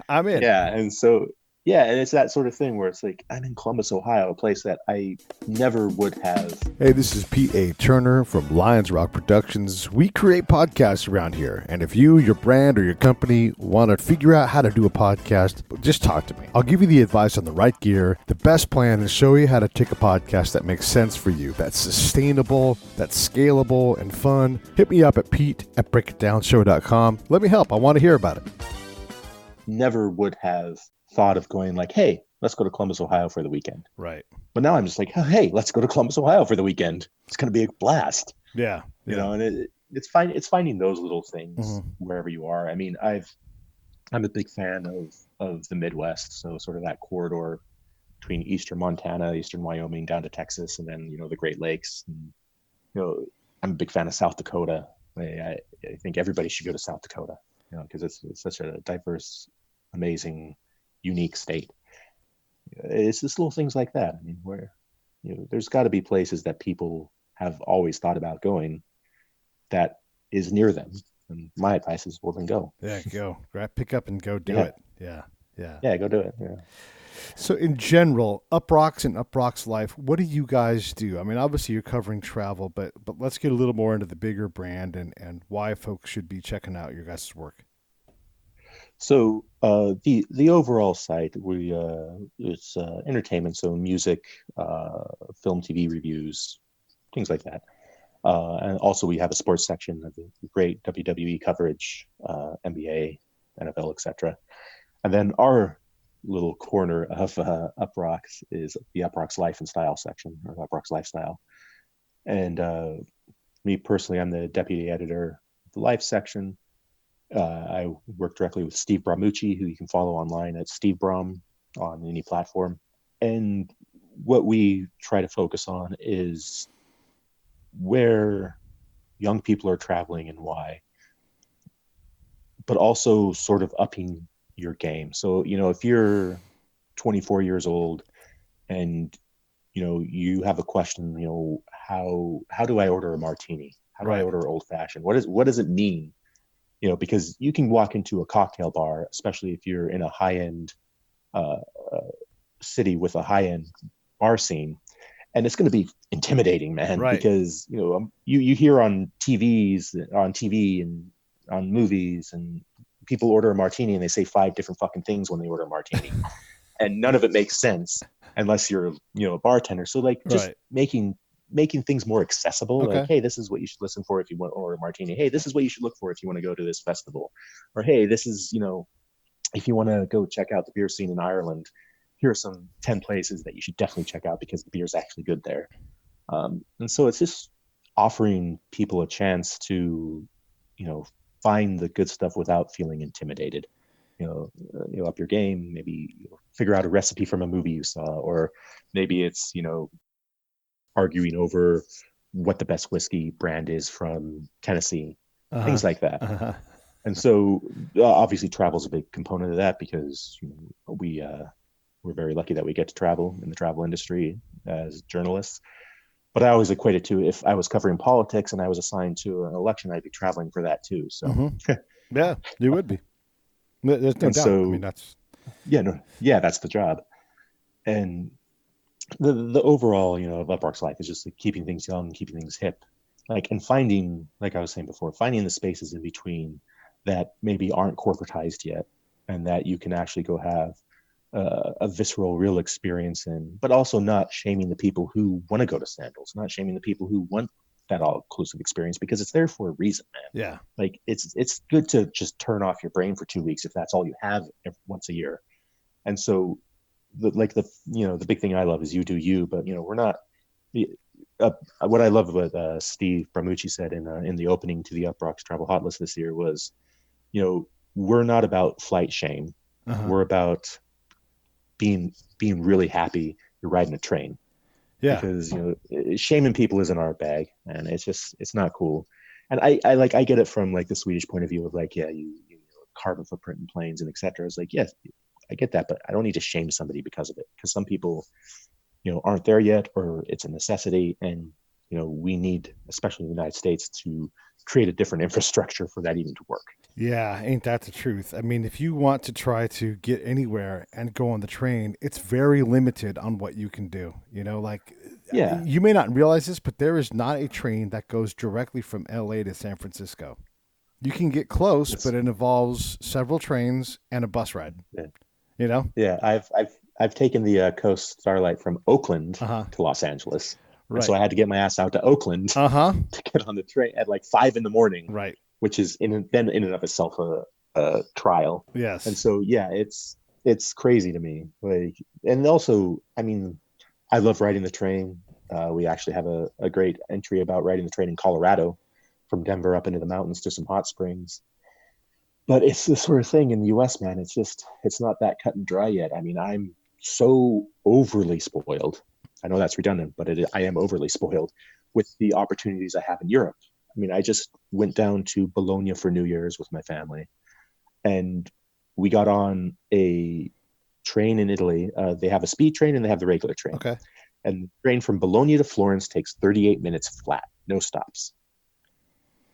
I'm in. Yeah, and so and it's that sort of thing where it's like, I'm in Columbus, Ohio, a place that I never would have. Hey, this is Pete A. Turner from Lions Rock Productions. We create podcasts around here, and if you, your brand, or your company want to figure out how to do a podcast, just talk to me. I'll give you the advice on the right gear, the best plan, and show you how to take a podcast that makes sense for you, that's sustainable, that's scalable, and fun. Hit me up at pete@breakitdownshow.com. Let me help. I want to hear about it. Never would have thought of going like, hey, let's go to Columbus, Ohio for the weekend. Right. But now I'm just like, oh, hey, let's go to Columbus, Ohio for the weekend. It's going to be a blast. Yeah. And it's finding those little things wherever you are. I mean, I'm a big fan of the Midwest, so sort of that corridor between eastern Montana, eastern Wyoming, down to Texas, and then the Great Lakes. And, I'm a big fan of South Dakota. I think everybody should go to South Dakota, because it's such a diverse, amazing, unique state. It's just little things like that. I mean, where there's got to be places that people have always thought about going that is near them. And my advice is, well, then go. Yeah, go. Pick up and go do it. Yeah. Yeah, go do it. Yeah. So in general, Uproxx and Uproxx Life, what do you guys do? I mean, obviously you're covering travel, but let's get a little more into the bigger brand and why folks should be checking out your guys' work. So the overall site, it's entertainment, so music, film, TV reviews, things like that. And also we have a sports section of great WWE coverage, NBA, NFL, etc. And then our little corner of Uproxx is the Uproxx Life and Style section, or Uproxx Lifestyle. And me personally, I'm the deputy editor of the Life section. I work directly with Steve Bramucci, who you can follow online at Steve Brom on any platform. And what we try to focus on is where young people are traveling and why, but also sort of upping your game. So, if you're 24 years old and, you have a question, how do I order a martini? How do I order old fashioned? What does it mean? Because you can walk into a cocktail bar, especially if you're in a high-end city with a high-end bar scene, and it's going to be intimidating, man. Right. Because you hear on TV and on movies, and people order a martini and they say 5 different fucking things when they order a martini, and none of it makes sense unless you're a bartender. So just making things more accessible. Okay. Like, hey, this is what you should listen for if you want to order a martini. Hey, this is what you should look for if you want to go to this festival. Or, hey, this is, if you want to go check out the beer scene in Ireland, here are some 10 places that you should definitely check out because the beer is actually good there. And so it's just offering people a chance to, find the good stuff without feeling intimidated. Up your game, maybe figure out a recipe from a movie you saw, or maybe it's, arguing over what the best whiskey brand is from Tennessee, things like that. And so obviously travel is a big component of that because we're very lucky that we get to travel in the travel industry as journalists. But I always equate it to, if I was covering politics and I was assigned to an election, I'd be traveling for that too. So yeah, you would be. There's no doubt. So, I mean, that's that's the job. And the overall, of Uproxx Life is just like keeping things young, keeping things hip, and finding, like I was saying before, finding the spaces in between that maybe aren't corporatized yet, and that you can actually go have a visceral, real experience in, but also not shaming the people who want to go to Sandals, not shaming the people who want that all-inclusive experience, because it's there for a reason, man. Yeah. Like it's good to just turn off your brain for 2 weeks if that's all you have once a year. And so the big thing I love is you do you, but we're not. What I love what Steve Bramucci said in the opening to the Uproxx Travel Hot List this year was, we're not about flight shame. We're about being really happy you're riding a train. Yeah. Because shaming people isn't our bag, and it's not cool. And I get it from like the Swedish point of view of like, yeah, you carbon footprint in planes and etc. It's like, yes, I get that, but I don't need to shame somebody because of it, because some people aren't there yet, or it's a necessity, and we need, especially in the United States, to create a different infrastructure for that even to work. Yeah, ain't that the truth? I mean, if you want to try to get anywhere and go on the train, it's very limited on what you can do. Yeah. You may not realize this, but there is not a train that goes directly from LA to San Francisco. You can get close, but it involves several trains and a bus ride. Yeah. Yeah, I've taken the Coast Starlight from Oakland to Los Angeles. Right. And so I had to get my ass out to Oakland to get on the train at like 5 a.m. Right. Which is in and of itself a trial. Yes. And so, yeah, it's crazy to me. Like, and also, I mean, I love riding the train. We actually have a great entry about riding the train in Colorado from Denver up into the mountains to some hot springs. But it's the sort of thing in the US, man. It's not that cut and dry yet. I mean, I'm so overly spoiled. I know that's redundant, but I am overly spoiled with the opportunities I have in Europe. I mean, I just went down to Bologna for New Year's with my family, and we got on a train in Italy. They have a speed train and they have the regular train. Okay. And the train from Bologna to Florence takes 38 minutes flat, no stops.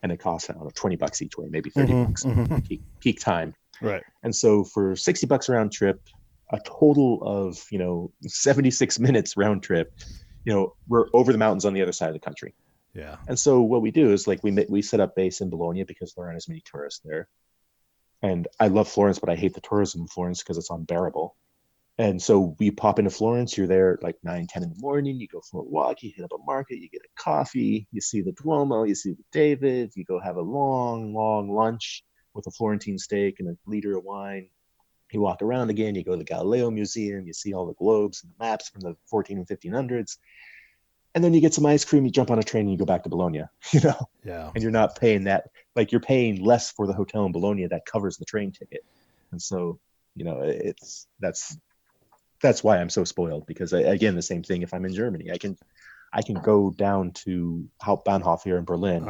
And it costs, I don't know, $20 each way, maybe $30 peak time. Right. And so for $60 round trip, a total of 76 minutes round trip, we're over the mountains on the other side of the country. Yeah. And so what we do is like we set up base in Bologna because there aren't as many tourists there. And I love Florence, but I hate the tourism in Florence because it's unbearable. And so we pop into Florence. You're there at like 9, 10 in the morning. You go for a walk. You hit up a market. You get a coffee. You see the Duomo. You see the David. You go have a long, long lunch with a Florentine steak and a liter of wine. You walk around again. You go to the Galileo Museum. You see all the globes and the maps from the 14 and 1500s. And then you get some ice cream, you jump on a train, and you go back to Bologna, Yeah. And you're not paying that, like you're paying less for the hotel in Bologna that covers the train ticket. And so, that's why I'm so spoiled, because again, the same thing. If I'm in Germany, I can go down to Hauptbahnhof here in Berlin,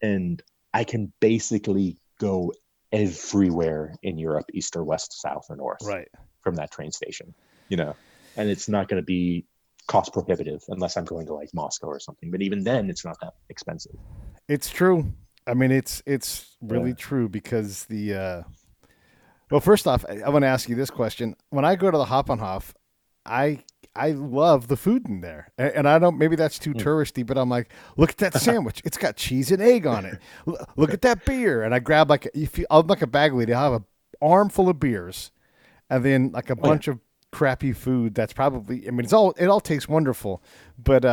and I can basically go everywhere in Europe, east or west, south or north, right, from that train station, and it's not going to be cost prohibitive unless I'm going to like Moscow or something. But even then, it's not that expensive. It's true. I mean, it's really true, because well, first off, I want to ask you this question. When I go to the Hauptbahnhof, I love the food in there, and I don't. Maybe that's too touristy, but I'm like, look at that sandwich. It's got cheese and egg on it. Look at that beer, and I grab I'm like a bag lady. I'll have an armful of beers, and then like a bunch of crappy food. That's probably. I mean, it all tastes wonderful, but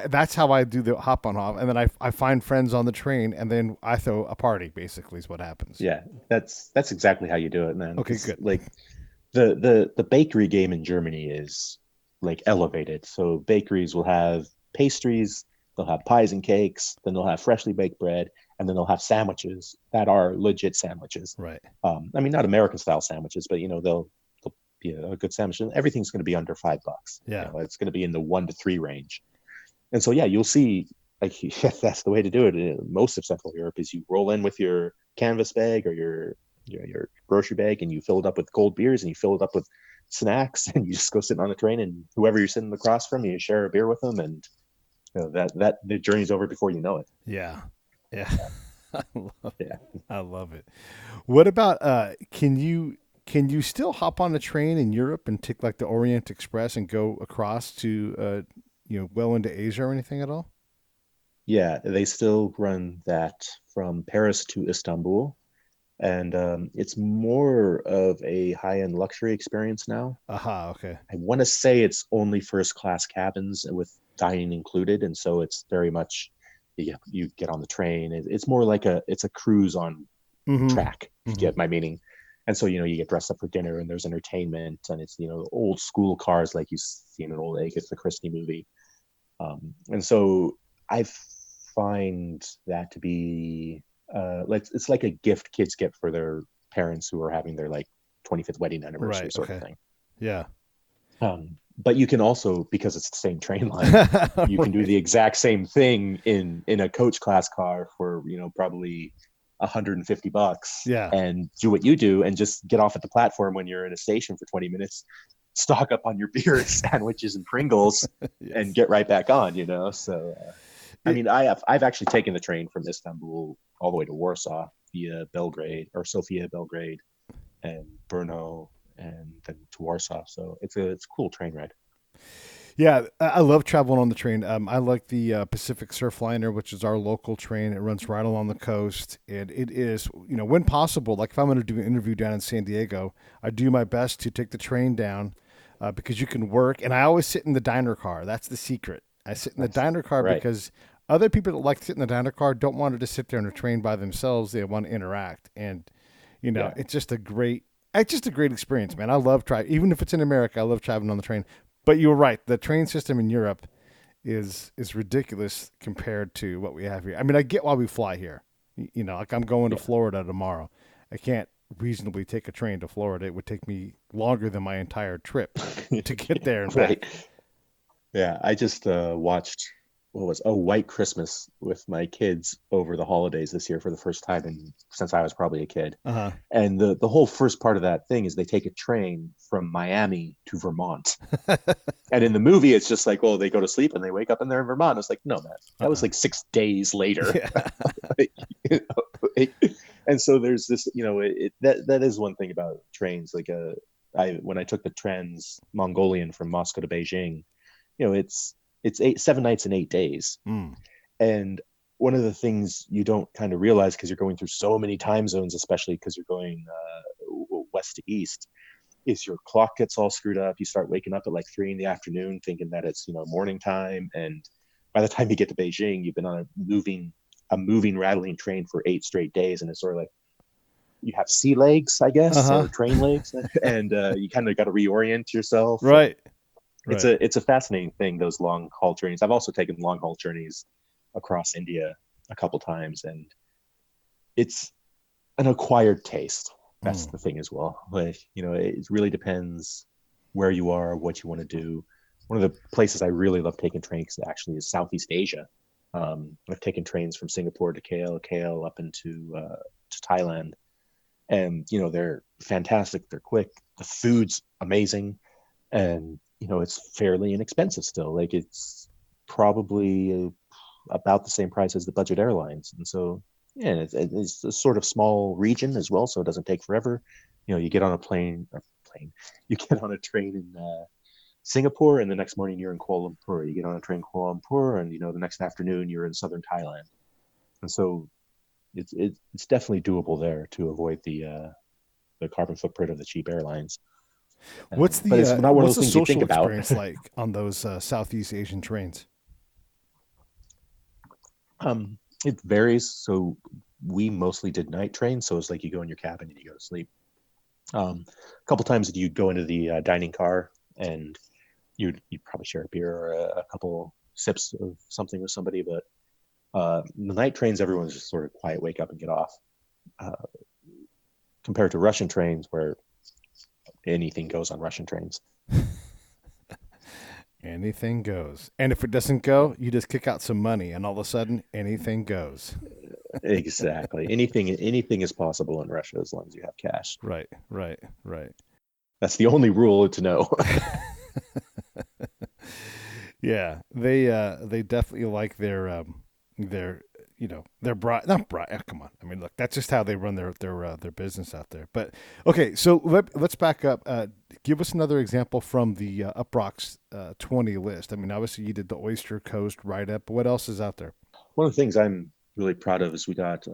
that's how I do the Hauptbahnhof, and then I find friends on the train, and then I throw a party. Basically, is what happens. Yeah, that's exactly how you do it, man. Okay, good. Like the bakery game in Germany is like elevated. So bakeries will have pastries, they'll have pies and cakes, then they'll have freshly baked bread, and then they'll have sandwiches that are legit sandwiches. Right. I mean, not American style sandwiches, but they'll be a good sandwich, and everything's going to be under $5. Yeah, it's going to be in the 1 to 3 range. And so, yeah, you'll see, like, that's the way to do it in most of Central Europe, is you roll in with your canvas bag or your grocery bag, and you fill it up with cold beers, and you fill it up with snacks, and you just go sitting on the train, and whoever you're sitting across from, you share a beer with them, and that the journey's over before you know it. Yeah. I love it. What about can you still hop on a train in Europe and take like the Orient Express and go across to well into Asia or anything at all? Yeah, they still run that from Paris to Istanbul, and it's more of a high-end luxury experience now. Aha, okay. I want to say it's only first class cabins with dining included, and so it's very much you get on the train. It's more like it's a cruise on track, if you get my meaning. And so, you get dressed up for dinner and there's entertainment, and it's, old school cars like you see in an old Agatha Christie movie. And so I find that to be it's like a gift kids get for their parents who are having their 25th wedding anniversary sort of thing. Yeah. But you can also, because it's the same train line, you can do the exact same thing in a coach class car for, probably $150. Yeah. And do what you do and just get off at the platform when you're in a station for 20 minutes, stock up on your beer and sandwiches and Pringles yes. and get right back on, So, I mean, I've actually taken the train from Istanbul all the way to Warsaw via Belgrade or Sofia, Belgrade, and Brno, and then to Warsaw. So it's a cool train ride. Yeah, I love traveling on the train. I like the Pacific Surfliner, which is our local train. It runs right along the coast, and it is, when possible, like if I'm going to do an interview down in San Diego, I do my best to take the train down because you can work, and I always sit in the diner car. That's the secret. I sit in the diner car right. because other people that like to sit in the diner car don't want to just sit there in a train by themselves. They want to interact, and it's just a great experience, man. I love even if it's in America, I love traveling on the train. But you're right. The train system in Europe is ridiculous compared to what we have here. I mean, I get why we fly here. Like I'm going to Florida tomorrow. I can't reasonably take a train to Florida. It would take me longer than my entire trip to get there and back. Yeah, I just watched White Christmas with my kids over the holidays this year for the first time since I was probably a kid. Uh-huh. And the whole first part of that thing is they take a train from Miami to Vermont. And in the movie, it's just like, they go to sleep and they wake up and they're in Vermont. It's like, no, man, that was like 6 days later. Yeah. And so there's this, that is one thing about trains. Like when I took the Trans-Mongolian from Moscow to Beijing, it's 7 nights and 8 days. And one of the things you don't kind of realize, because you're going through so many time zones, especially because you're going west to east, is your clock gets all screwed up. You start waking up at like 3 p.m. thinking that it's morning time, and by the time you get to Beijing, you've been on a moving rattling train for 8 straight days, and it's sort of like you have sea legs, I guess, or train legs, and you kind of got to reorient yourself. Right. It's a fascinating thing, those long haul journeys. I've also taken long haul journeys across India a couple times, and it's an acquired taste. That's the thing as well. Like, it really depends where you are, what you want to do. One of the places I really love taking trains actually is Southeast Asia. I've taken trains from Singapore to KL up into to Thailand, and they're fantastic. They're quick. The food's amazing, and it's fairly inexpensive still. Like it's probably about the same price as the budget airlines. And so, it's a sort of small region as well, so it doesn't take forever. You get on you get on a train in Singapore, and the next morning you're in Kuala Lumpur. You get on a train in Kuala Lumpur, and the next afternoon you're in southern Thailand. And so, it's definitely doable there to avoid the carbon footprint of the cheap airlines. What's the it's not one of those things you social think about. experience like on those Southeast Asian trains? It varies. So we mostly did night trains. So it's like you go in your cabin and you go to sleep. A couple times you go into the dining car and you'd probably share a beer or a couple sips of something with somebody. But the night trains, everyone's just sort of quiet, wake up and get off. Compared to Russian trains where anything goes on Russian trains. Anything goes. And if it doesn't go, you just kick out some money and all of a sudden anything goes. Exactly. Anything is possible in Russia as long as you have cash. Right. That's the only rule to know. Yeah. They definitely like their not bright. Come on. I mean, look, that's just how they run their business out there. But okay, so let's back up. Give us another example from the Uproxx 20 list. I mean, obviously you did the Oyster Coast write-up, but what else is out there? One of the things I'm really proud of is we got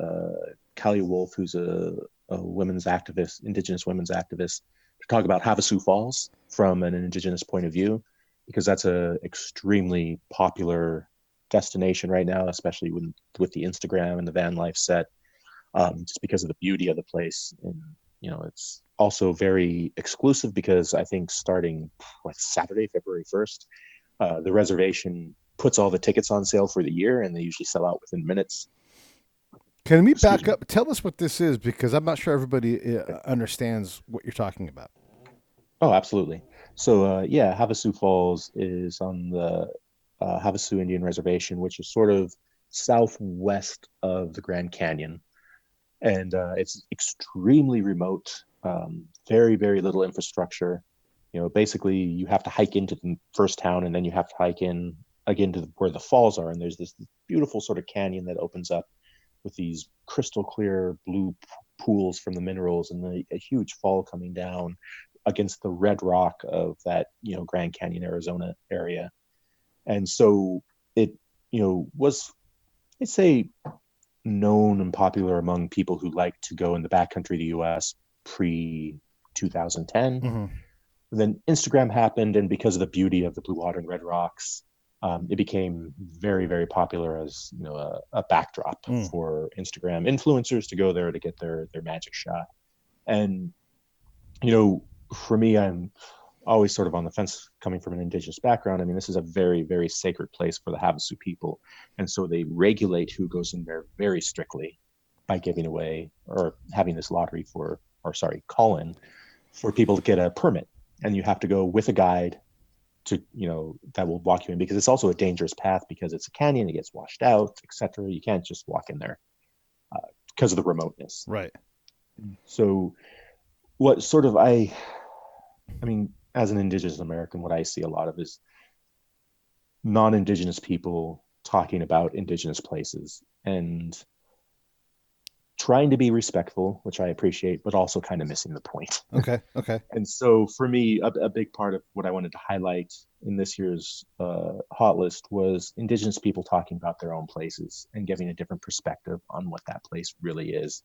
Callie Wolf, who's a women's activist, Indigenous women's activist, to talk about Havasu Falls from an Indigenous point of view, because that's a extremely popular destination right now, especially with the Instagram and the van life set, just because of the beauty of the place. And it's also very exclusive because I think starting Saturday, February 1st, the reservation puts all the tickets on sale for the year, and they usually sell out within minutes. Can we back up? Tell us what this is, because I'm not sure everybody understands what you're talking about. Oh, absolutely. So, Havasu Falls is on the Havasu Indian Reservation, which is sort of southwest of the Grand Canyon. And it's extremely remote, very, very little infrastructure. Basically, you have to hike into the first town, and then you have to hike in again to where the falls are. And there's this beautiful sort of canyon that opens up with these crystal clear blue pools from the minerals, and a huge fall coming down against the red rock of that, Grand Canyon, Arizona area. And so it, was, I'd say, known and popular among people who like to go in the backcountry of the US pre 2010. Mm-hmm. Then Instagram happened, and because of the beauty of the blue water and red rocks, it became very, very popular as a backdrop for Instagram influencers to go there to get their magic shot. And for me, I'm always sort of on the fence coming from an Indigenous background. I mean, this is a very, very sacred place for the Havasu people. And so they regulate who goes in there very strictly by giving away or having this lottery call in for people to get a permit. And you have to go with a guide to, that will walk you in, because it's also a dangerous path because it's a canyon, it gets washed out, etc. You can't just walk in there because of the remoteness. Right. So what sort of as an Indigenous American, what I see a lot of is non-Indigenous people talking about Indigenous places and trying to be respectful, which I appreciate, but also kind of missing the point. Okay. And so for me, a big part of what I wanted to highlight in this year's hot list was Indigenous people talking about their own places and giving a different perspective on what that place really is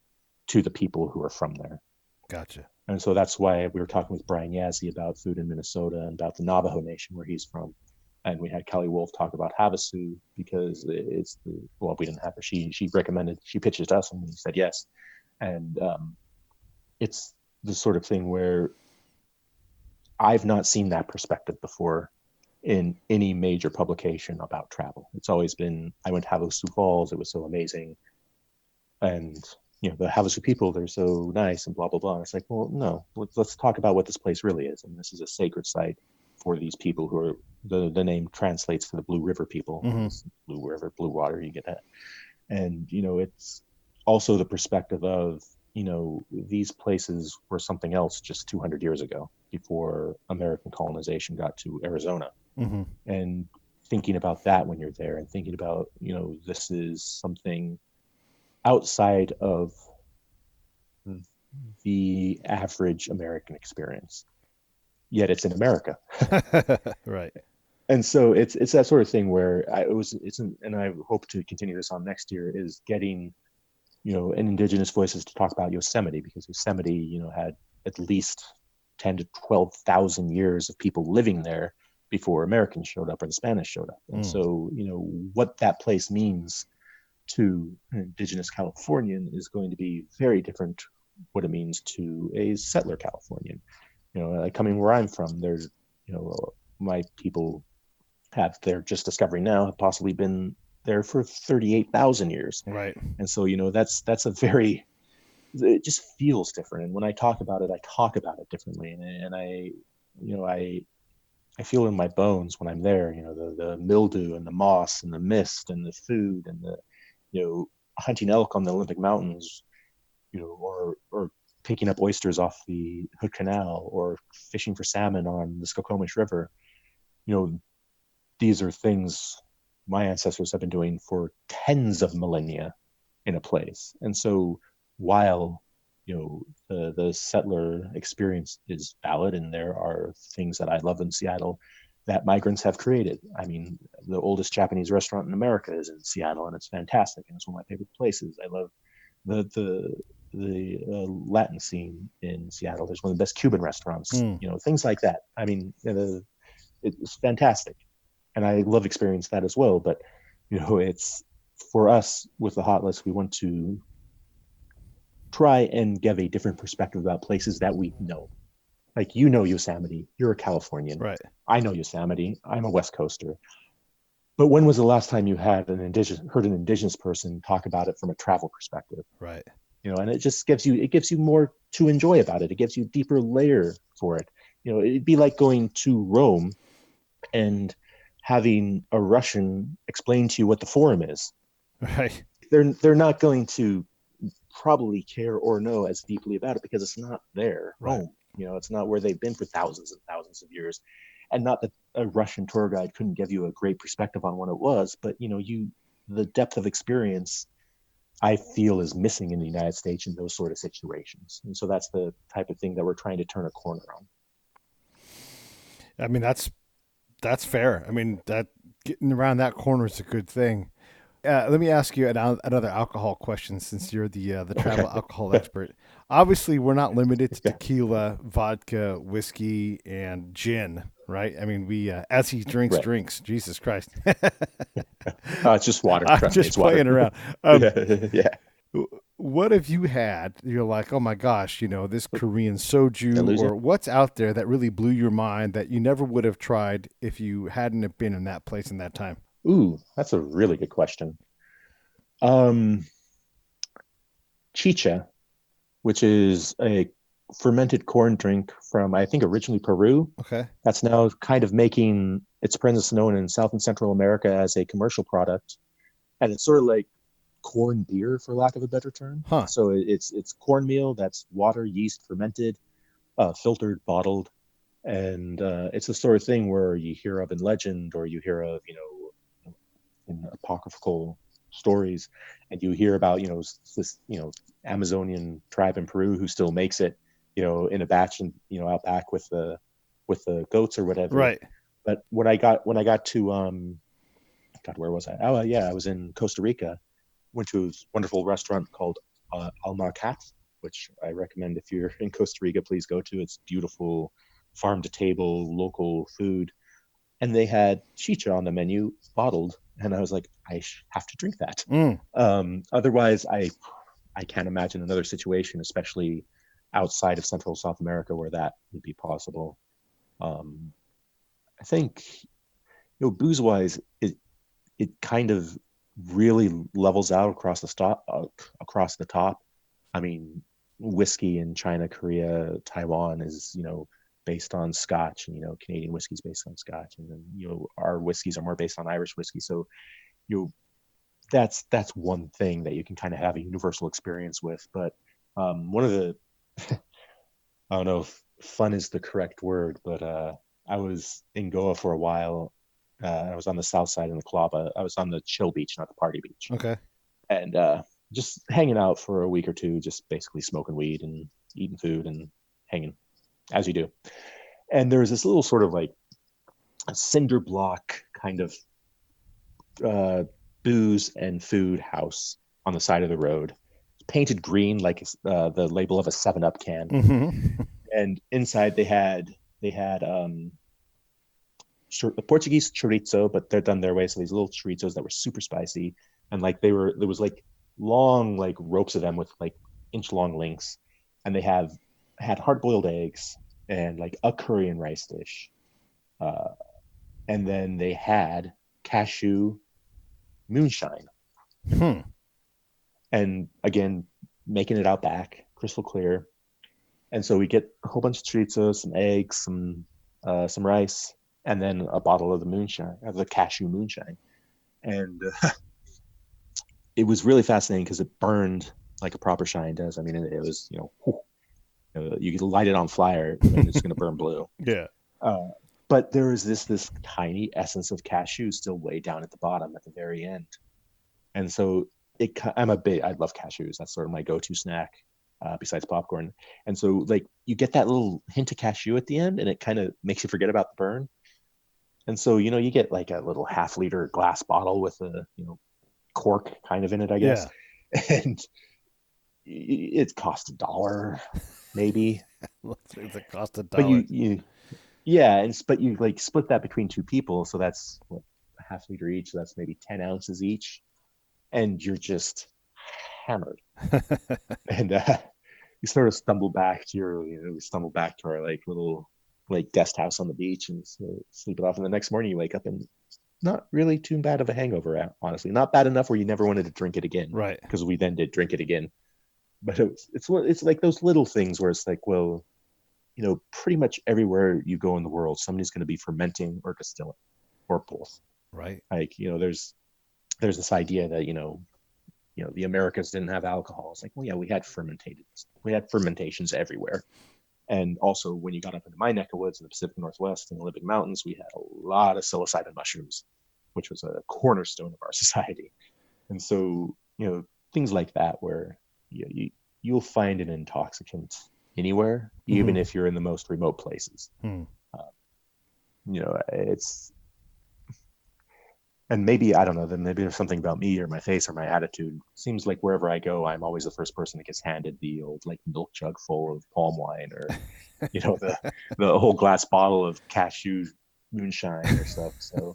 to the people who are from there. Gotcha. And so that's why we were talking with Brian Yazzie about food in Minnesota and about the Navajo Nation where he's from. And we had Kelly Wolf talk about Havasu because we didn't have her. She recommended, she pitched it to us and we said yes. And it's the sort of thing where I've not seen that perspective before in any major publication about travel. It's always been, I went to Havasu Falls, it was so amazing. And the Havasu people, they're so nice and blah, blah, blah. And it's like, well, no, let's talk about what this place really is. And this is a sacred site for these people who are, the name translates to the Blue River people. Mm-hmm. Blue River, blue water, you get that. And, it's also the perspective of, these places were something else just 200 years ago before American colonization got to Arizona. Mm-hmm. And thinking about that when you're there and thinking about, this is something outside of the average American experience, yet it's in America. Right. And so it's that sort of thing where and I hope to continue this on next year, is getting, an Indigenous voices to talk about Yosemite, because Yosemite, had at least 10 to 12,000 years of people living there before Americans showed up or the Spanish showed up. And so, what that place means to an Indigenous Californian is going to be very different what it means to a settler Californian. Coming where I'm from, there's, my people they're just discovering now, have possibly been there for 38,000 years. Right. And so, that's a very, it just feels different. And when I talk about it, I talk about it differently. And I feel in my bones when I'm there, the mildew and the moss and the mist and the food and the, hunting elk on the Olympic Mountains, or picking up oysters off the Hood Canal, or fishing for salmon on the Skokomish River. These are things my ancestors have been doing for tens of millennia in a place. And so while, the settler experience is valid, and there are things that I love in Seattle that migrants have created. I mean, the oldest Japanese restaurant in America is in Seattle, and it's fantastic, and it's one of my favorite places. I love the Latin scene in Seattle. There's one of the best Cuban restaurants, things like that. I mean, it's fantastic. And I love experience that as well. But, it's for us with the hot list, we want to try and give a different perspective about places that we know. Like, Yosemite, you're a Californian. Right. I know Yosemite. I'm a West Coaster. But when was the last time you heard an indigenous person talk about it from a travel perspective? Right. And it just gives you more to enjoy about it. It gives you a deeper layer for it. It'd be like going to Rome and having a Russian explain to you what the Forum is. Right. They're not going to probably care or know as deeply about it because it's not their home. It's not where they've been for thousands and thousands of years. And not that a Russian tour guide couldn't give you a great perspective on what it was, but the depth of experience I feel is missing in the United States in those sort of situations. And so that's the type of thing that we're trying to turn a corner on. I mean, that's fair. I mean, that getting around that corner is a good thing. Let me ask you another alcohol question, since you're the travel alcohol expert. Obviously, we're not limited to tequila, vodka, whiskey, and gin, right? I mean, we as he drinks. Jesus Christ! It's just water. I'm just playing around. Yeah. What have you had? You're like, oh my gosh, this Korean soju, or what's out there that really blew your mind that you never would have tried if you hadn't have been in that place in that time? Ooh, that's a really good question. Chicha, which is a fermented corn drink from, I think, originally Peru. Okay. That's now kind of making its presence known in South and Central America as a commercial product. And it's sort of like corn beer, for lack of a better term. Huh. So it's cornmeal that's water, yeast, fermented, filtered, bottled. And it's the sort of thing where you hear of in legend, or you hear of, in apocryphal stories, and you hear about this Amazonian tribe in Peru who still makes it in a batch, and out back with the goats or whatever. Right. But when I got to God, where was I? Oh yeah, I was in Costa Rica. Went to a wonderful restaurant called Al Marcat, which I recommend if you're in Costa Rica, please go to. It's beautiful, farm to table local food, and they had chicha on the menu, bottled. And I was like, I have to drink that. Otherwise, I can't imagine another situation, especially outside of Central South America, where that would be possible. I think, booze-wise, it kind of really levels out across the top. I mean, whiskey in China, Korea, Taiwan is based on Scotch, and Canadian whiskey is based on Scotch, and then our whiskeys are more based on Irish whiskey. So that's one thing that you can kind of have a universal experience with. But one of the I don't know if fun is the correct word, but I was in Goa for a while. I was on the south side in the Kalaba. I was on the chill beach, not the party beach. Okay. And just hanging out for a week or two, just basically smoking weed and eating food and hanging, as you do. And there was this little sort of like a cinder block kind of booze and food house on the side of the road, painted green like the label of a 7-Up can. Mm-hmm. And inside they had the Portuguese chorizo, but they're done their way. So these little chorizos that were super spicy, and there was like long like ropes of them with like inch-long links, and they had hard-boiled eggs and like a curry and rice dish, and then they had cashew moonshine. And again, making it out back, crystal clear. And so we get a whole bunch of chorizo, some eggs, some rice, and then a bottle of the cashew moonshine. And it was really fascinating because it burned like a proper shine does. I mean, it was, you could light it on fire and it's going to burn blue. Yeah. But there is this tiny essence of cashew still way down at the bottom at the very end. And so I love cashews. That's sort of my go-to snack besides popcorn. And so like you get that little hint of cashew at the end, and it kind of makes you forget about the burn. And so, you get like a little half-liter glass bottle with a, cork kind of in it, I guess. Yeah. And it cost $1, maybe. It's a cost of But dollar. but you like split that between 2 people, so that's what, a half liter each. So that's maybe 10 ounces each, and you're just hammered. And you sort of stumble back to our like little like guest house on the beach and sleep it off. And the next morning you wake up and not really too bad of a hangover, honestly. Not bad enough where you never wanted to drink it again. Right. Because we then did drink it again. But it's like those little things where it's like, well, pretty much everywhere you go in the world, somebody's going to be fermenting or distilling or both. Right. Like, there's this idea that, the Americas didn't have alcohol. It's like, well, yeah, we had fermentations everywhere. And also when you got up into my neck of woods in the Pacific Northwest in the Olympic Mountains, we had a lot of psilocybin mushrooms, which was a cornerstone of our society. And so, things like that where you'll find an intoxicant anywhere, even if you're in the most remote places. It's, and maybe, I don't know, then maybe there's something about me or my face or my attitude. Seems like wherever I go, I'm always the first person that gets handed the old like milk jug full of palm wine, or the whole glass bottle of cashew moonshine or stuff. So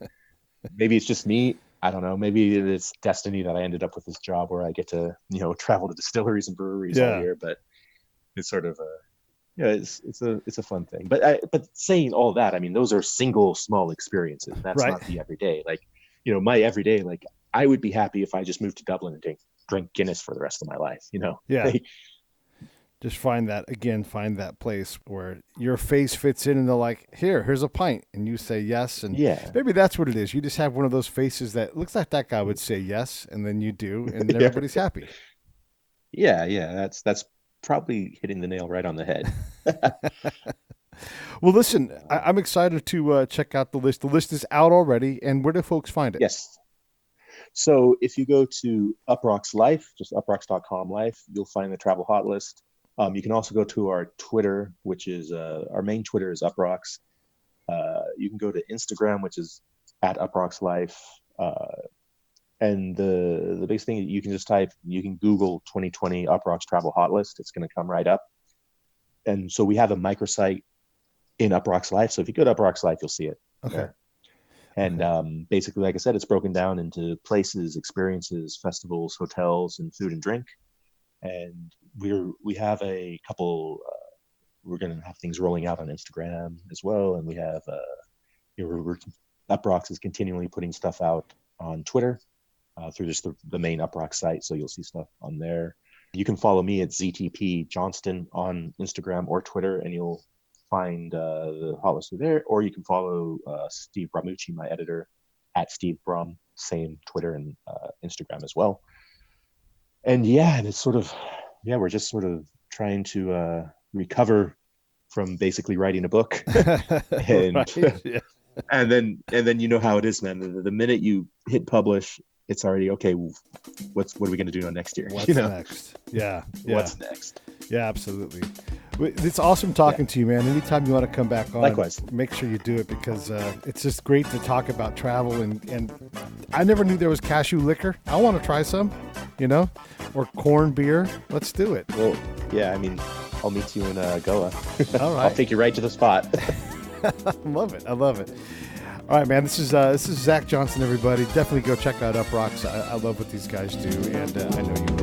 maybe it's just me. I don't know. Maybe it's destiny that I ended up with this job where I get to travel to distilleries and breweries all year. But it's sort of it's a fun thing. But saying all that, I mean, those are single small experiences. That's not the everyday. Like, my everyday, like, I would be happy if I just moved to Dublin and drink Guinness for the rest of my life, Yeah. Like, just find that place where your face fits in and they're like, here's a pint. And you say yes. And maybe that's what it is. You just have one of those faces that looks like that guy would say yes. And then you do, and then everybody's happy. Yeah. That's probably hitting the nail right on the head. Well, listen, I'm excited to check out the list. The list is out already. And where do folks find it? Yes. So if you go to Uproxx Life, just uproxx.com life, you'll find the travel hot list. You can also go to our Twitter, which is our main Twitter is Uproxx. You can go to Instagram, which is at Uproxx Life. And the biggest thing, you can Google 2020 Uproxx Travel Hot List. It's going to come right up. And so we have a microsite in Uproxx Life. So if you go to Uproxx Life, you'll see it. Okay. And basically, like I said, it's broken down into places, experiences, festivals, hotels, and food and drink. And we have a couple. We're going to have things rolling out on Instagram as well, and we have Uproxx is continually putting stuff out on Twitter through just the main Uproxx site, so you'll see stuff on there. You can follow me at ZTP Johnston on Instagram or Twitter, and you'll find the hot list there. Or you can follow Steve Bramucci, my editor, at Steve Brum, same Twitter and Instagram as well. And and it's sort of, we're just sort of trying to recover from basically writing a book. And and then you know how it is, man. The minute you hit publish, it's already okay. What are we going to do next year? What's next? Yeah. What's next? Yeah, absolutely. It's awesome talking to you, man. Anytime you want to come back on, likewise, make sure you do it, because it's just great to talk about travel. And I never knew there was cashew liquor. I want to try some, or corn beer. Let's do it. Well, I mean, I'll meet you in Goa. All right. I'll take you right to the spot. I love it. All right, man. This is Zach Johnston, everybody. Definitely go check out Uproxx. I love what these guys do, and I know you will.